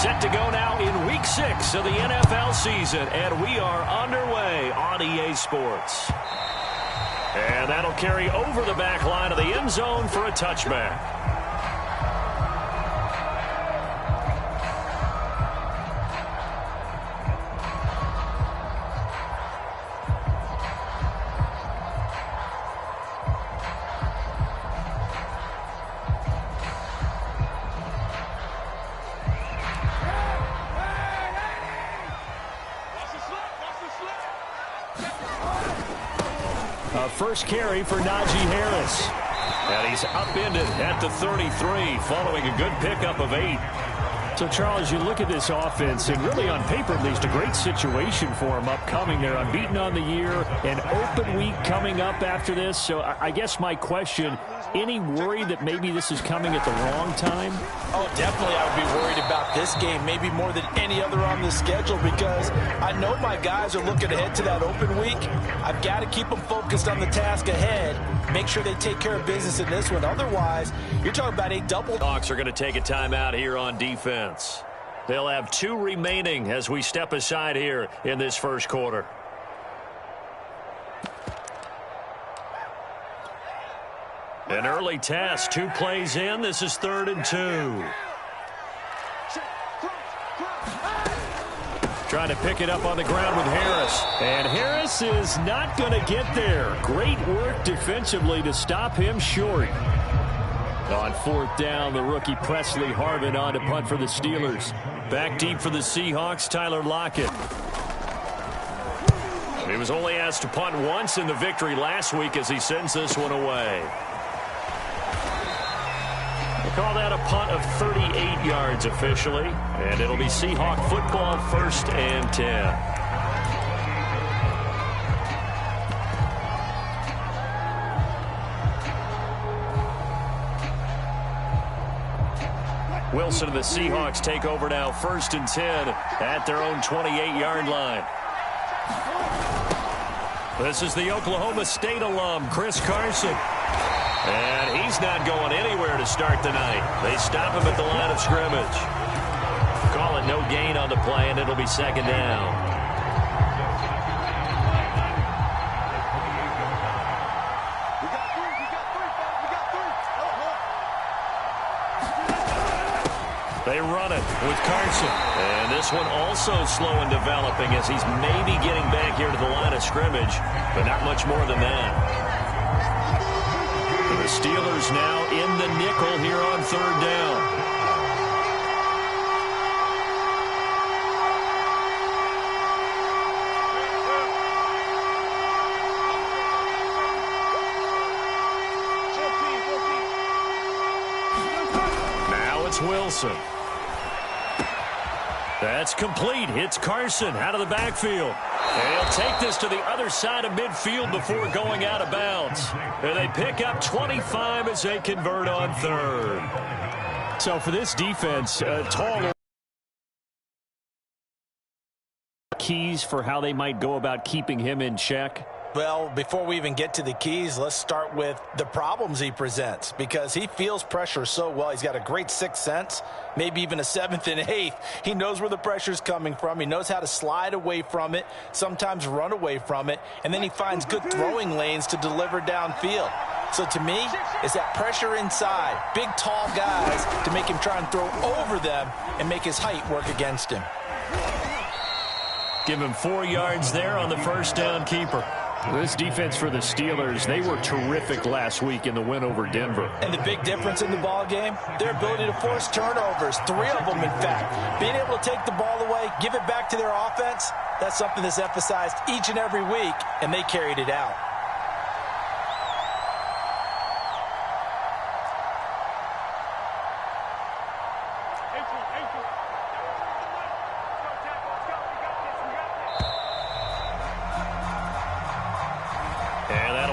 Set to go now in Week 6 of the NFL season, and we are underway on EA Sports. And that'll carry over the back line of the end zone for a touchback. First carry for Najee Harris. And he's upended at the 33 following a good pickup of 8. So, Charles, you look at this offense, and really on paper at least a great situation for them upcoming. They're unbeaten on the year, an open week coming up after this. So I guess my question, any worry that maybe this is coming at the wrong time? Oh, definitely I would be worried about this game, maybe more than any other on the schedule, because I know my guys are looking ahead to that open week. I've got to keep them focused on the task ahead, make sure they take care of business in this one. Otherwise, you're talking about a double. Hawks are going to take a timeout here on defense. They'll have 2 remaining as we step aside here in this first quarter. An early test, 2 plays in. This is 3rd and 2. Trying to pick it up on the ground with Harris. And Harris is not going to get there. Great work defensively to stop him short. On 4th down, the rookie Presley Harvin on to punt for the Steelers. Back deep for the Seahawks, Tyler Lockett. He was only asked to punt once in the victory last week as he sends this one away. They call that a punt of 38 yards officially, and it'll be Seahawk football 1st and 10. Wilson and the Seahawks take over now 1st and 10 at their own 28-yard line. This is the Oklahoma State alum, Chris Carson. And he's not going anywhere to start the night. They stop him at the line of scrimmage. Call it no gain on the play, and it'll be 2nd down. They run it with Carson. And this one also slow in developing as he's maybe getting back here to the line of scrimmage, but not much more than that. The Steelers now in the nickel here on 3rd down. Now it's Wilson. That's complete. It's Carson out of the backfield. And he'll take this to the other side of midfield before going out of bounds. And they pick up 25 as they convert on 3rd. So for this defense, tall keys for how they might go about keeping him in check. Well, before we even get to the keys, let's start with the problems he presents, because he feels pressure so well. He's got a great 6th sense, maybe even a 7th and 8th. He knows where the pressure's coming from. He knows how to slide away from it, sometimes run away from it, and then he finds good throwing lanes to deliver downfield. So to me, it's that pressure inside, big, tall guys to make him try and throw over them and make his height work against him. Give him 4 yards there on the 1st down keeper. This defense for the Steelers, they were terrific last week in the win over Denver. And the big difference in the ball game, their ability to force turnovers, 3 of them in fact. Being able to take the ball away, give it back to their offense, that's something that's emphasized each and every week, and they carried it out.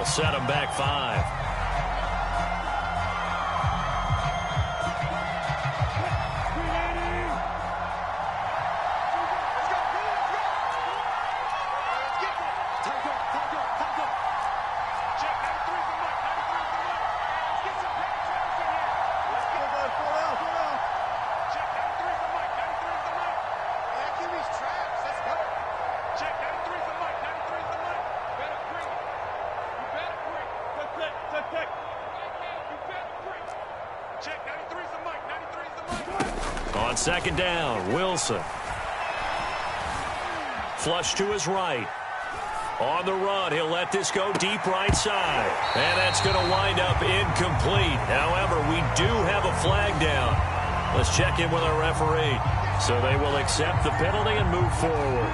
Set him back 5. On second down, Wilson. Flush to his right. On the run, he'll let this go deep right side. And that's going to wind up incomplete. However, we do have a flag down. Let's check in with our referee. So they will accept the penalty and move forward.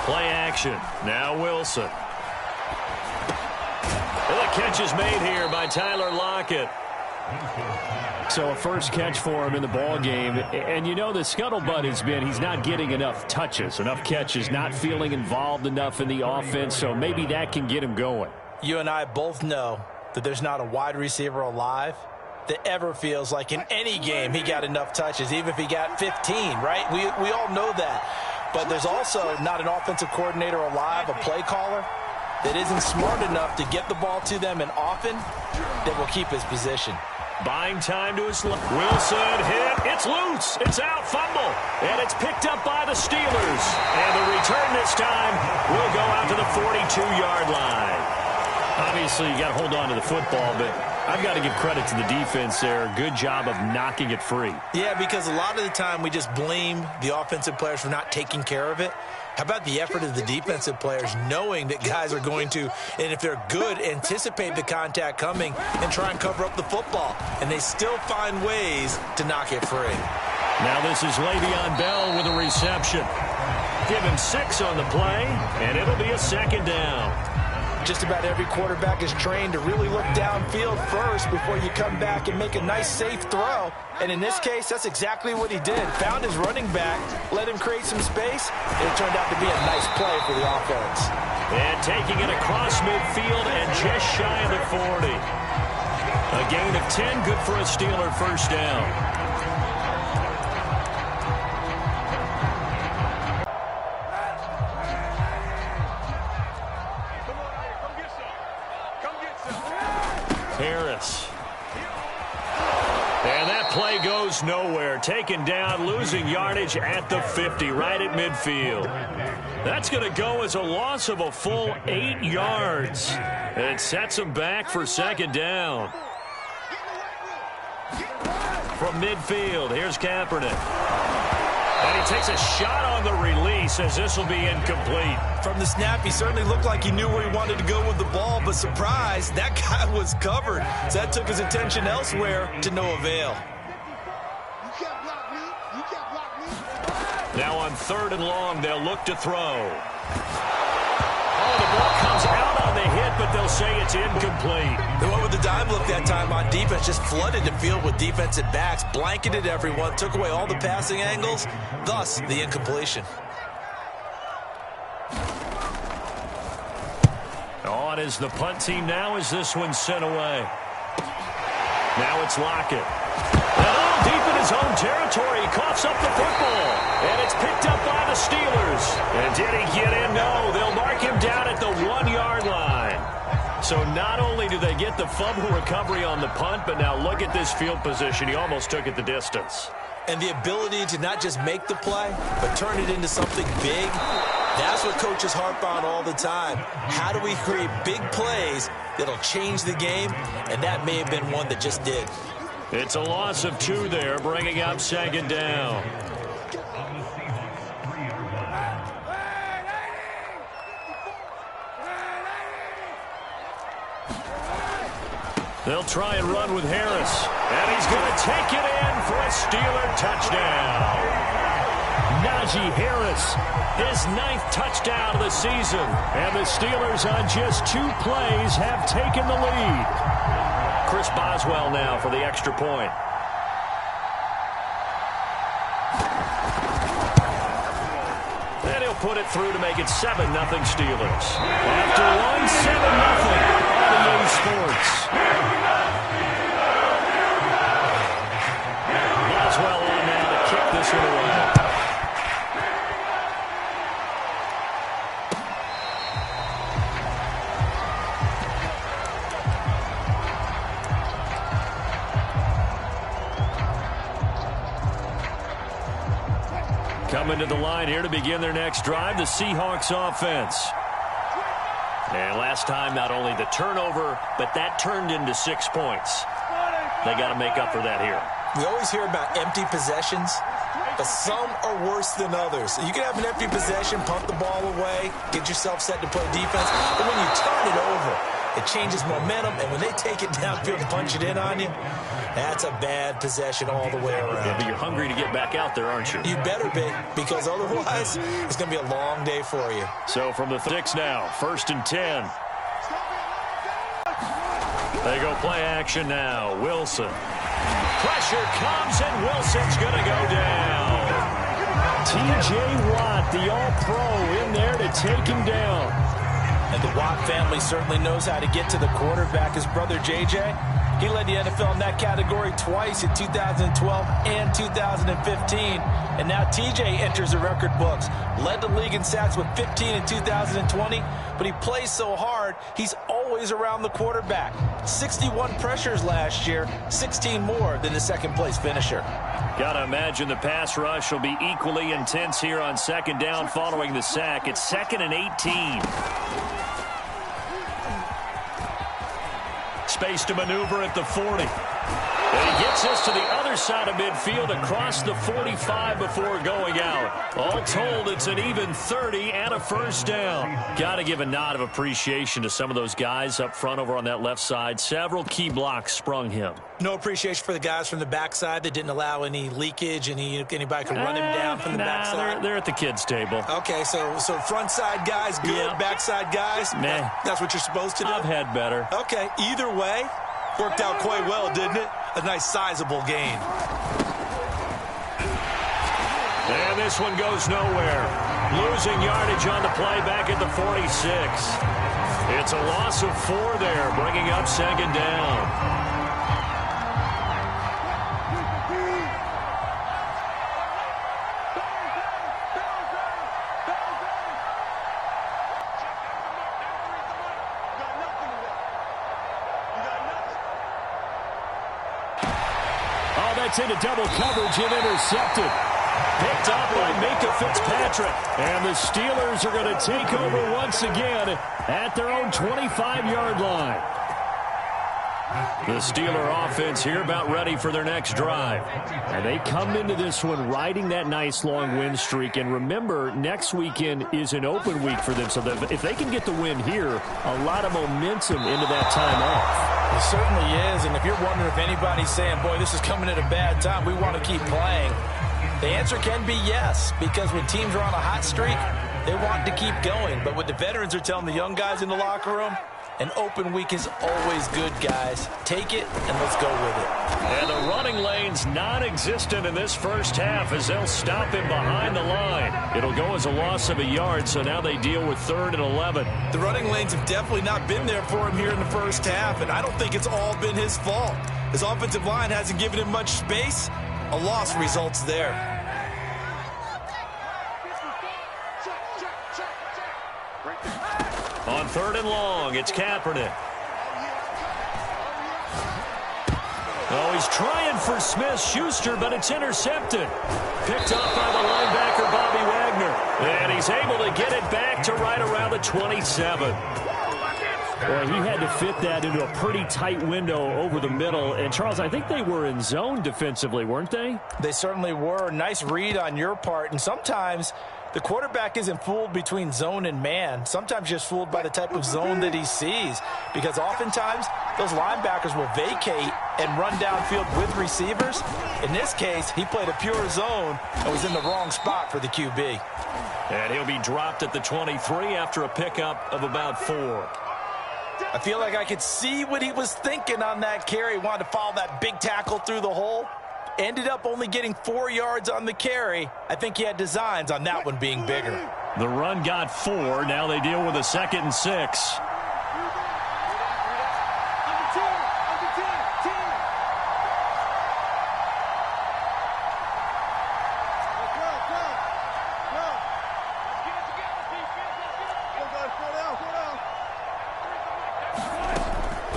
Play action. Now Wilson. And the catch is made here by Tyler Lockett. So a first catch for him in the ball game. And you know the scuttlebutt has been he's not getting enough touches, enough catches, not feeling involved enough in the offense. So maybe that can get him going. You and I both know that there's not a wide receiver alive that ever feels like in any game he got enough touches, even if he got 15, right? We all know that. But there's also not an offensive coordinator alive, a play caller, that isn't smart enough to get the ball to them and often that will keep his position. Buying time to his left. Wilson hit. It's loose. It's out. Fumble. And it's picked up by the Steelers. And the return this time will go out to the 42-yard line. Obviously, you got to hold on to the football, but I've got to give credit to the defense there. Good job of knocking it free. Yeah, because a lot of the time we just blame the offensive players for not taking care of it. How about the effort of the defensive players knowing that guys are going to, and if they're good, anticipate the contact coming and try and cover up the football. And they still find ways to knock it free. Now this is Le'Veon Bell with a reception. Give him 6 on the play, and it'll be a second down. Just about every quarterback is trained to really look downfield first before you come back and make a nice, safe throw. And in this case, that's exactly what he did. Found his running back, let him create some space, and it turned out to be a nice play for the offense. And taking it across midfield and just shy of the 40. A gain of 10, good for a Steeler first down. Harris. And that play goes nowhere. Taken down, losing yardage at the 50, right at midfield. That's going to go as a loss of a full 8 yards. And it sets him back for second down. From midfield, here's Kaepernick. And he takes a shot on the release as this will be incomplete. From the snap, he certainly looked like he knew where he wanted to go with the ball, but surprise, that guy was covered. So that took his attention elsewhere to no avail. Now on 3rd and long, they'll look to throw. Oh, the ball comes out on the hit, but they'll say it's incomplete. They went with the dime look that time on defense, just flooded the field with defensive backs, blanketed everyone, took away all the passing angles, thus the incompletion. On is the punt team now as this one's sent away. Now it's Lockett. And deep in his own territory, he coughs up the football. And it's picked up by the Steelers. And did he get in? No, they'll mark him down at the 1-yard line. So not only do they get the fumble recovery on the punt, but now look at this field position. He almost took it the distance. And the ability to not just make the play, but turn it into something big. That's what coaches harp on all the time. How do we create big plays that'll change the game? And that may have been one that just did. It's a loss of 2 there, bringing up second down. They'll try and run with Harris. And he's going to take it in for a Steeler touchdown. Najee Harris, his 9th touchdown of the season. And the Steelers on just 2 plays have taken the lead. Chris Boswell now for the extra point. And he'll put it through to make it 7-0 Steelers. After one, 7-0 on EA Sports. Boswell on now to kick this one away. Coming to the line here to begin their next drive, the Seahawks offense. And last time, not only the turnover, but that turned into 6 points. They got to make up for that here. We always hear about empty possessions, but some are worse than others. You can have an empty possession, pump the ball away, get yourself set to play defense, but when you turn it over, it changes momentum, and when they take it downfield and punch it in on you, that's a bad possession all the way around. Yeah, but you're hungry to get back out there, aren't you? You better be, because otherwise, it's going to be a long day for you. So from the 6 now, 1st and 10. They go play action now. Wilson. Pressure comes, and Wilson's going to go down. T.J. Watt, the All-Pro, in there to take him down. And the Watt family certainly knows how to get to the quarterback. His brother, J.J., he led the NFL in that category twice in 2012 and 2015. And now TJ enters the record books. Led the league in sacks with 15 in 2020, but he plays so hard, he's always around the quarterback. 61 pressures last year, 16 more than the second-place finisher. Got to imagine the pass rush will be equally intense here on 2nd down following the sack. It's 2nd and 18. Space to maneuver at the 40. And he gets this to the other side of midfield across the 45 before going out. All told, it's an even 30 and a 1st down. Got to give a nod of appreciation to some of those guys up front over on that left side. Several key blocks sprung him. No appreciation for the guys from the backside that didn't allow any leakage, and anybody could run him down from the backside. They're at the kids' table. Okay, so front side guys good, yeah. Backside guys, nah. That's what you're supposed to do? I've had better. Okay, either way, worked out quite well, didn't it? A nice sizable gain. And this one goes nowhere. Losing yardage on the play back at the 46. It's a loss of 4 there, bringing up 2nd down. That's into double coverage and intercepted. Picked up by Minkah Fitzpatrick. And the Steelers are going to take over once again at their own 25-yard line. The Steeler offense here about ready for their next drive. And they come into this one riding that nice long win streak. And remember, next weekend is an open week for them. So if they can get the win here, a lot of momentum into that time off. It certainly is. And if you're wondering if anybody's saying, boy, this is coming at a bad time, we want to keep playing, the answer can be yes. Because when teams are on a hot streak, they want to keep going. But what the veterans are telling the young guys in the locker room, an open week is always good, guys. Take it, and let's go with it. And the running lane's non-existent in this first half as they'll stop him behind the line. It'll go as a loss of a yard, so now they deal with 3rd and 11. The running lanes have definitely not been there for him here in the first half, and I don't think it's all been his fault. His offensive line hasn't given him much space. A loss results there. On 3rd and long, it's Kaepernick. Oh, he's trying for Smith-Schuster, but it's intercepted. Picked up by the linebacker, Bobby Wagner. And he's able to get it back to right around the 27. Well, he had to fit that into a pretty tight window over the middle. And, Charles, I think they were in zone defensively, weren't they? They certainly were. Nice read on your part. And sometimes the quarterback isn't fooled between zone and man. Sometimes just fooled by the type of zone that he sees. Because oftentimes those linebackers will vacate and run downfield with receivers. In this case, he played a pure zone and was in the wrong spot for the QB. And he'll be dropped at the 23 after a pickup of about 4. I feel like I could see what he was thinking on that carry. He wanted to follow that big tackle through the hole. Ended up only getting 4 yards on the carry. I think he had designs on that one being bigger. The run got 4. Now they deal with a 2nd and 6.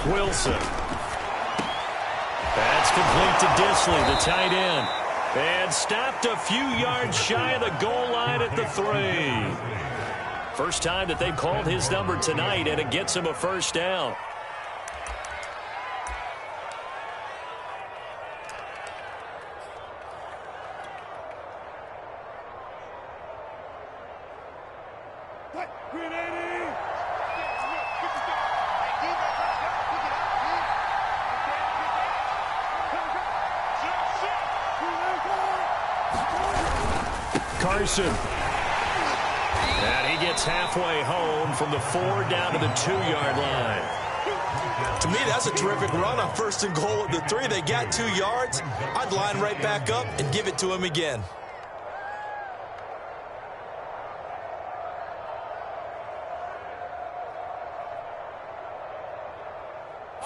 Wilson. That's complete to Disley, the tight end. And stopped a few yards shy of the goal line at the 3. First time that they've called his number tonight, and it gets him a first down. Carson. And he gets halfway home from the 4 down to the 2-yard line. To me, that's a terrific run on 1st and goal at the 3. They got 2 yards. I'd line right back up and give it to him again.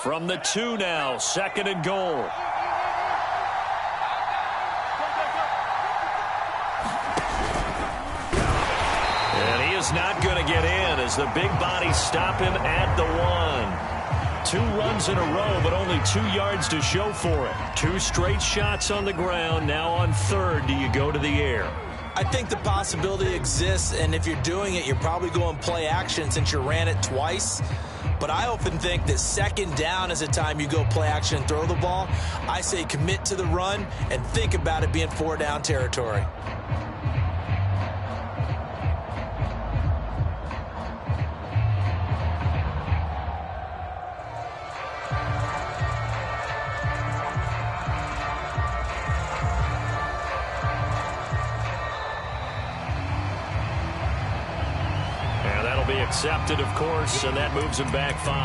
From the 2 now, 2nd and goal. Not going to get in as the big bodies stop him at the 1. 2 runs in a row, but only 2 yards to show for it. 2 straight shots on the ground. Now on 3rd, do you go to the air? I think the possibility exists, and if you're doing it, you're probably going play action since you ran it twice. But I often think that 2nd down is the time you go play action and throw the ball. I say commit to the run and think about it being 4 down territory. Accepted, of course, and that moves him back 5.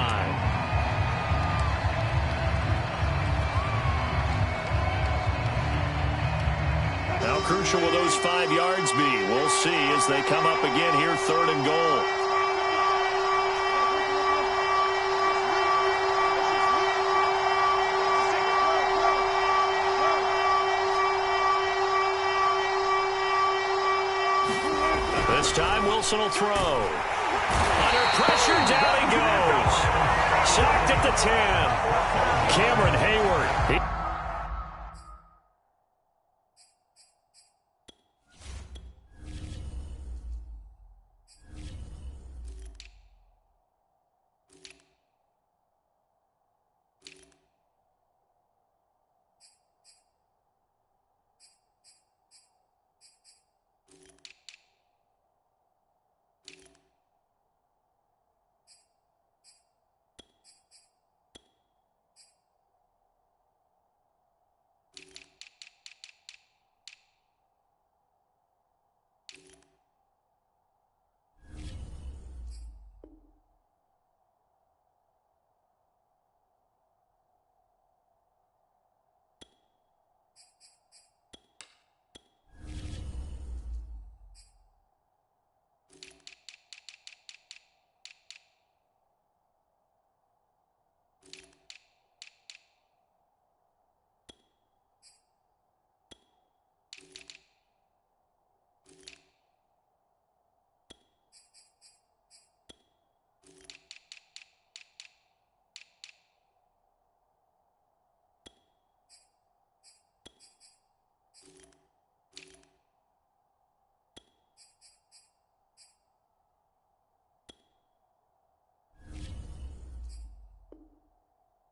How crucial will those 5 yards be? We'll see as they come up again here, 3rd and goal. This time Wilson will throw. Under pressure, down he goes. Sacked at the 10. Cameron Hayward.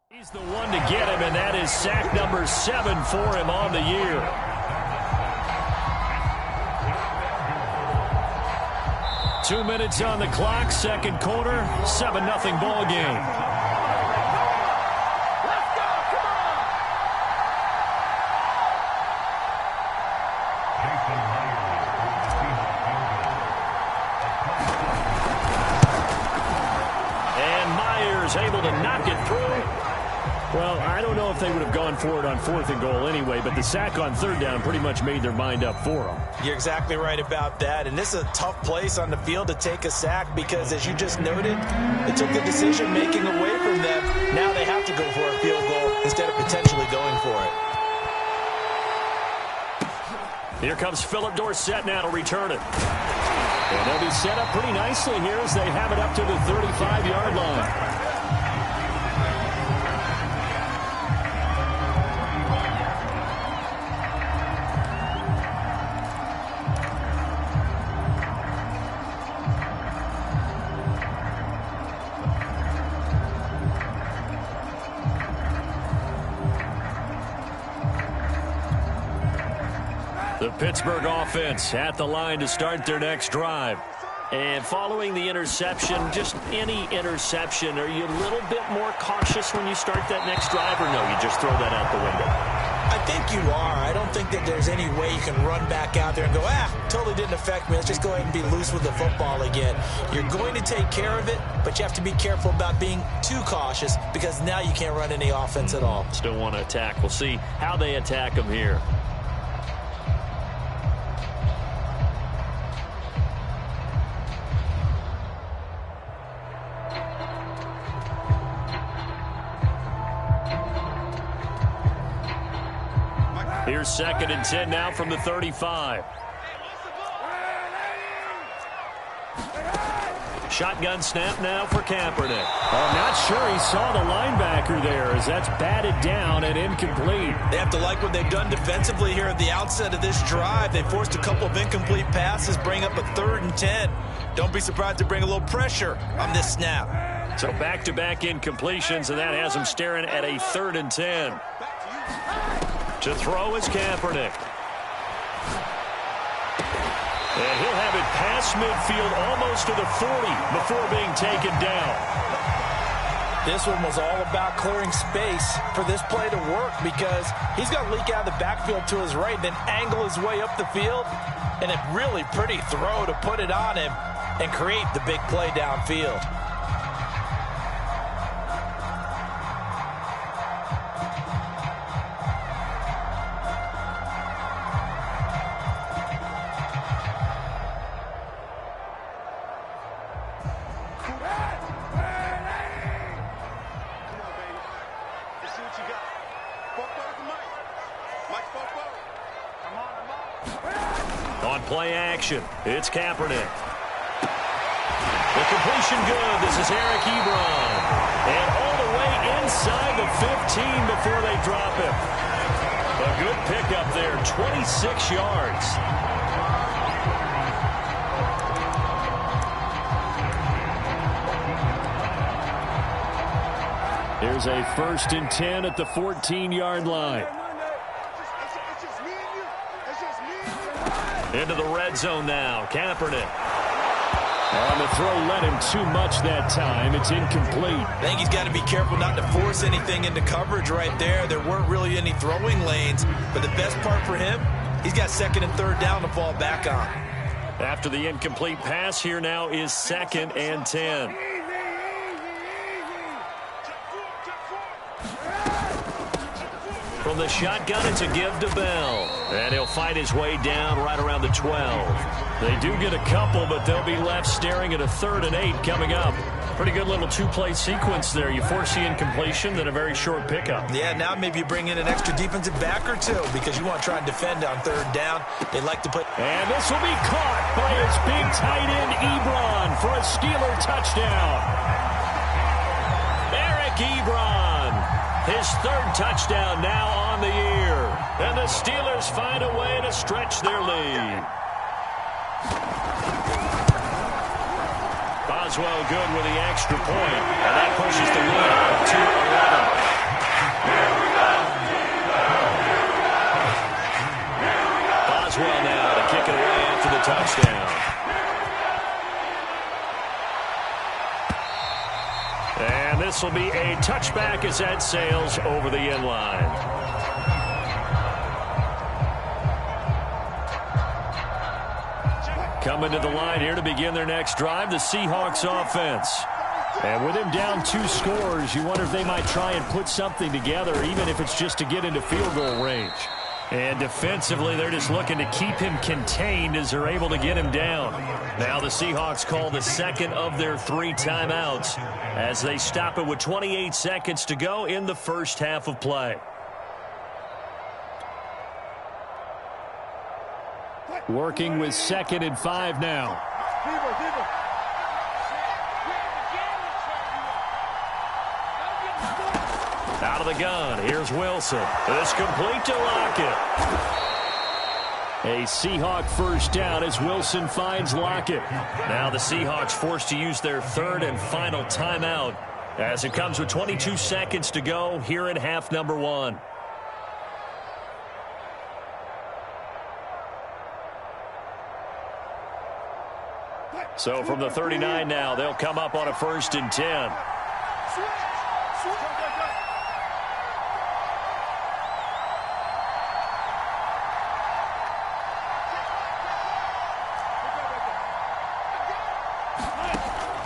He's the one to get him, and that is sack number 7 for him on the year. Two minutes on the clock, second quarter, 7-0 ball game. Able to knock it through. Well, I don't know if they would have gone for it on 4th and goal anyway, but the sack on 3rd down pretty much made their mind up for them. You're exactly right about that, and this is a tough place on the field to take a sack because, as you just noted, they took the decision-making away from them. Now they have to go for a field goal instead of potentially going for it. Here comes Philip Dorsett now to return it. And they'll be set up pretty nicely here as they have it up to the 35-yard line. The Pittsburgh offense at the line to start their next drive. And following the interception, just any interception, are you a little bit more cautious when you start that next drive, or no, you just throw that out the window? I think you are. I don't think that there's any way you can run back out there and go, totally didn't affect me. Let's just go ahead and be loose with the football again. You're going to take care of it, but you have to be careful about being too cautious because now you can't run any offense at all. Still want to attack. We'll see how they attack them here. Here's 2nd and 10 now from the 35. Shotgun snap now for Kaepernick. I'm not sure he saw the linebacker there as that's batted down and incomplete. They have to like what they've done defensively here at the outset of this drive. They forced a couple of incomplete passes, bring up a 3rd and 10. Don't be surprised to bring a little pressure on this snap. So back-to-back incompletions, and that has them staring at a 3rd and 10. To throw is Kaepernick. And he'll have it past midfield almost to the 40 before being taken down. This one was all about clearing space for this play to work because he's got to leak out of the backfield to his right, then angle his way up the field. And a really pretty throw to put it on him and create the big play downfield. On play action, it's Kaepernick. The completion good. This is Eric Ebron. And all the way inside the 15 before they drop him. A good pickup there, 26 yards. Here's a 1st and 10 at the 14-yard line. Into the red zone now, Kaepernick. And the throw led him too much that time. It's incomplete. I think he's got to be careful not to force anything into coverage right there. There weren't really any throwing lanes, but the best part for him, he's got 2nd and 3rd down to fall back on. After the incomplete pass, here now is 2nd and 10. From the shotgun, it's a give to Bell. And he'll fight his way down right around the 12. They do get a couple, but they'll be left staring at a 3rd and 8 coming up. Pretty good little two-play sequence there. You force the incompletion, then a very short pickup. Yeah, now maybe you bring in an extra defensive back or two because you want to try and defend on 3rd down. They like to put... And this will be caught by his big tight end, Ebron, for a Steeler touchdown. Eric Ebron, his 3rd touchdown now on the year. And the Steelers find a way to stretch their lead. Boswell good with the extra point, and that pushes the lead out to 11. Boswell now to kick it away after the touchdown. And this will be a touchback as that sails over the end line. Coming to the line here to begin their next drive, the Seahawks offense. And with him down 2 scores, you wonder if they might try and put something together, even if it's just to get into field goal range. And defensively, they're just looking to keep him contained as they're able to get him down. Now the Seahawks call the 2nd of their 3 timeouts as they stop it with 28 seconds to go in the first half of play. Working with 2nd and 5 now. Out of the gun, here's Wilson. It's complete to Lockett. A Seahawk first down as Wilson finds Lockett. Now the Seahawks forced to use their 3rd and final timeout as it comes with 22 seconds to go here in half number 1. So from the 39 now, they'll come up on a 1st and 10.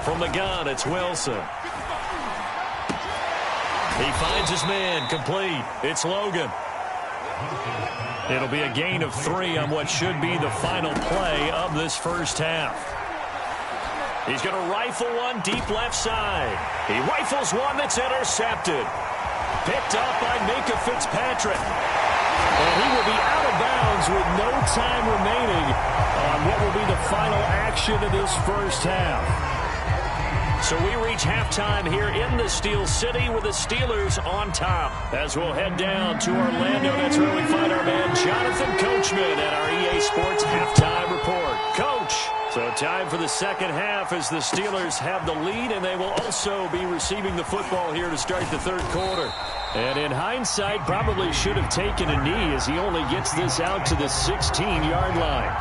From the gun, it's Wilson. He finds his man, complete. It's Logan. It'll be a gain of 3 on what should be the final play of this first half. He's going to rifle one deep left side. He rifles one that's intercepted. Picked up by Minkah Fitzpatrick. And he will be out of bounds with no time remaining on what will be the final action of this first half. So we reach halftime here in the Steel City with the Steelers on top. As we'll head down to Orlando, that's where we find our man Jonathan Coachman at our EA Sports Halftime Report. Coach, so time for the second half as the Steelers have the lead, and they will also be receiving the football here to start the third quarter. And in hindsight, probably should have taken a knee as he only gets this out to the 16-yard line.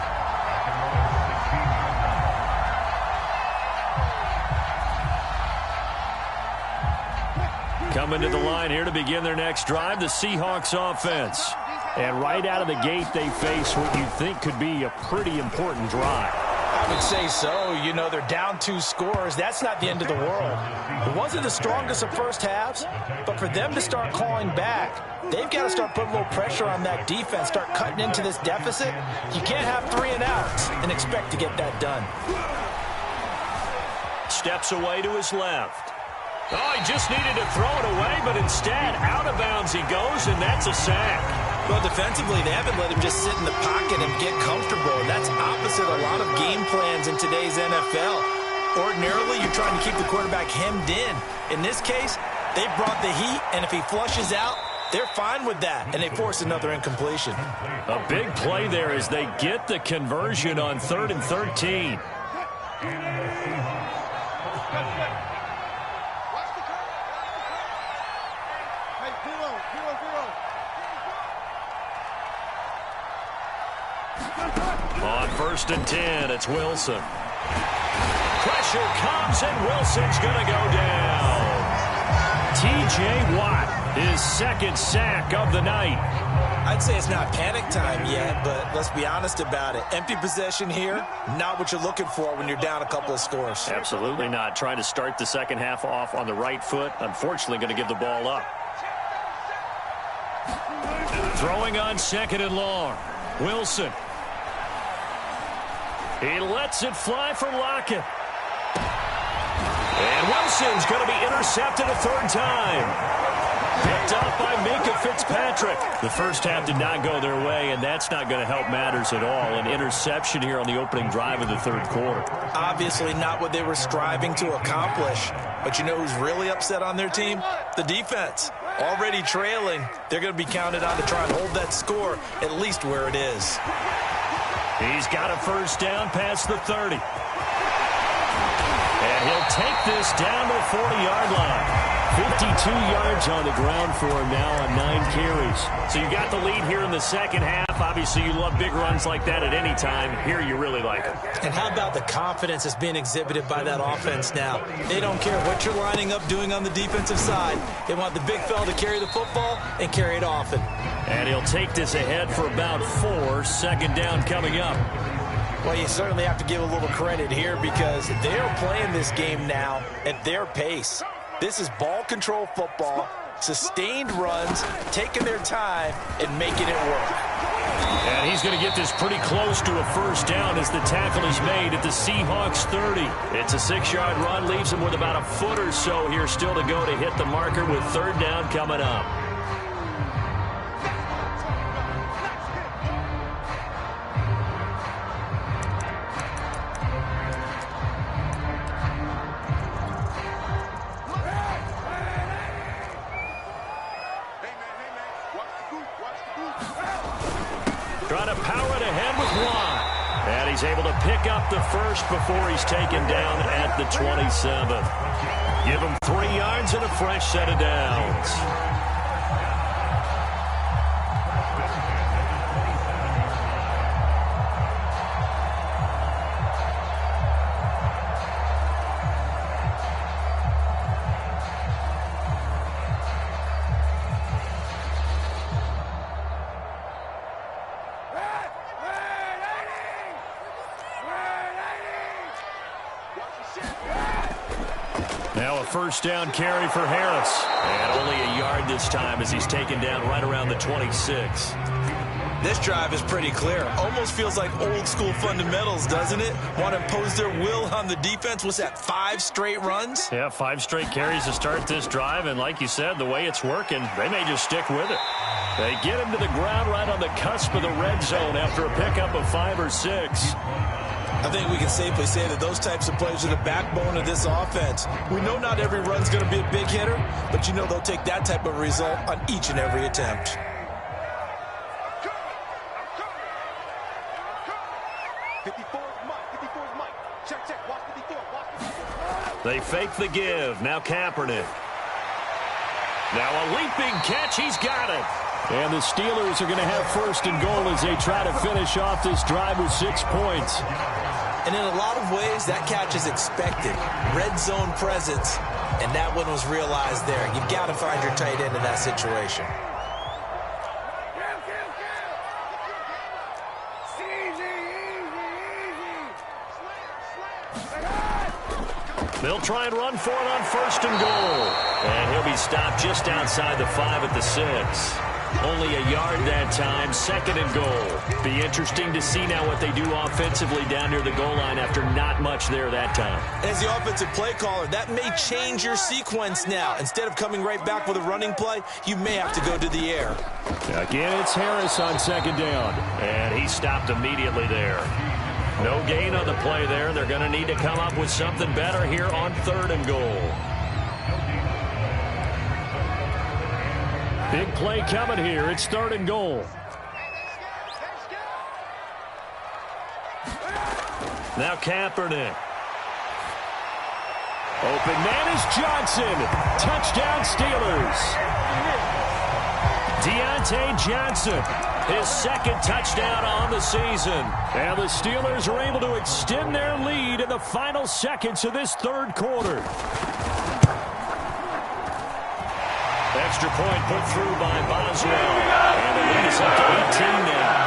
Coming to the line here to begin their next drive, the Seahawks offense. And right out of the gate, they face what you think could be a pretty important drive. I would say so. You know, they're down 2 scores. That's not the end of the world. It wasn't the strongest of first halves, but for them to start calling back, they've got to start putting a little pressure on that defense, start cutting into this deficit. You can't have 3 and outs and expect to get that done. Steps away to his left. Oh, he just needed to throw it away, but instead, out of bounds he goes, and that's a sack. Well, defensively, they haven't let him just sit in the pocket and get comfortable. That's opposite a lot of game plans in today's NFL. Ordinarily, you're trying to keep the quarterback hemmed in. In this case, they brought the heat, and if he flushes out, they're fine with that, and they force another incompletion. A big play there as they get the conversion on 3rd and 13. On 1st and 10, it's Wilson. Pressure comes, and Wilson's going to go down. T.J. Watt, his 2nd sack of the night. I'd say it's not panic time yet, but let's be honest about it. Empty possession here, not what you're looking for when you're down a couple of scores. Absolutely not. Trying to start the second half off on the right foot. Unfortunately, going to give the ball up. Throwing on 2nd and long. Wilson. He lets it fly for Lockett. And Wilson's going to be intercepted a 3rd time. Picked up by Minkah Fitzpatrick. The first half did not go their way, and that's not going to help matters at all. An interception here on the opening drive of the 3rd quarter. Obviously not what they were striving to accomplish. But you know who's really upset on their team? The defense. Already trailing, they're going to be counted on to try and hold that score at least where it is. He's got a 1st down past the 30. And he'll take this down to the 40-yard line. 52 yards on the ground for him now on 9 carries. So you got the lead here in the second half. Obviously, you love big runs like that at any time. Here, you really like them. And how about the confidence that's being exhibited by that offense now? They don't care what you're lining up doing on the defensive side. They want the big fella to carry the football and carry it often. And he'll take this ahead for about 4. 2nd down coming up. Well, you certainly have to give a little credit here because they're playing this game now at their pace. This is ball control football, sustained runs, taking their time, and making it work. And he's going to get this pretty close to a 1st down as the tackle is made at the Seahawks 30. It's a 6-yard run, leaves him with about a foot or so here still to go to hit the marker with 3rd down coming up. Trying to power it ahead with Watt. And he's able to pick up the 1st before he's taken down at the 27. Give him 3 yards and a fresh set of downs. first down carry for Harris. And only a yard this time as he's taken down right around the 26. This drive is pretty clear. Almost feels like old school fundamentals, doesn't it? Want to impose their will on the defense. What's that, 5 straight runs? Yeah, 5 straight carries to start this drive. And like you said, the way it's working, they may just stick with it. They get him to the ground right on the cusp of the red zone after a pickup of 5 or 6. I think we can safely say that those types of plays are the backbone of this offense. We know not every run's going to be a big hitter, but you know they'll take that type of result on each and every attempt. They fake the give. Now Kaepernick. Now a leaping catch. He's got it. And the Steelers are going to have first and goal as they try to finish off this drive with 6 points. And in a lot of ways, that catch is expected. Red zone presence, and that one was realized there. You've got to find your tight end in that situation. They'll try and run for it on first and goal. And he'll be stopped just outside the 5 at the 6. Only a yard that time, second and goal. Be interesting to see now what they do offensively down near the goal line after not much there that time. As the offensive play caller, that may change your sequence now. Instead of coming right back with a running play, you may have to go to the air. Again, it's Harris on second down. And he stopped immediately there. No gain on the play there. They're going to need to come up with something better here on third and goal. Big play coming here. It's third and goal. Now Kaepernick. Open man is Johnson. Touchdown Steelers. Deontay Johnson, his second touchdown on the season. And the Steelers are able to extend their lead in the final seconds of this third quarter. Extra point put through by Boswell. And the lead is up to 18 now.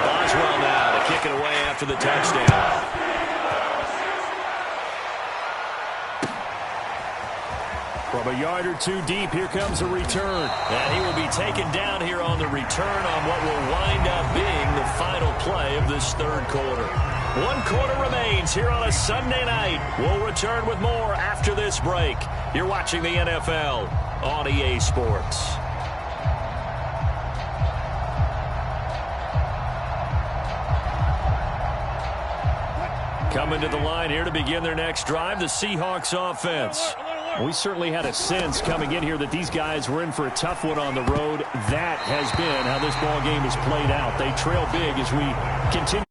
Boswell now to kick it away after the touchdown. From a yard or 2 deep, here comes a return. And he will be taken down here on the return on what will wind up being the final play of this third quarter. 1 quarter remains here on a Sunday night. We'll return with more after this break. You're watching the NFL on EA Sports. Coming to the line here to begin their next drive, the Seahawks offense. We certainly had a sense coming in here that these guys were in for a tough one on the road. That has been how this ball game has played out. They trail big as we continue.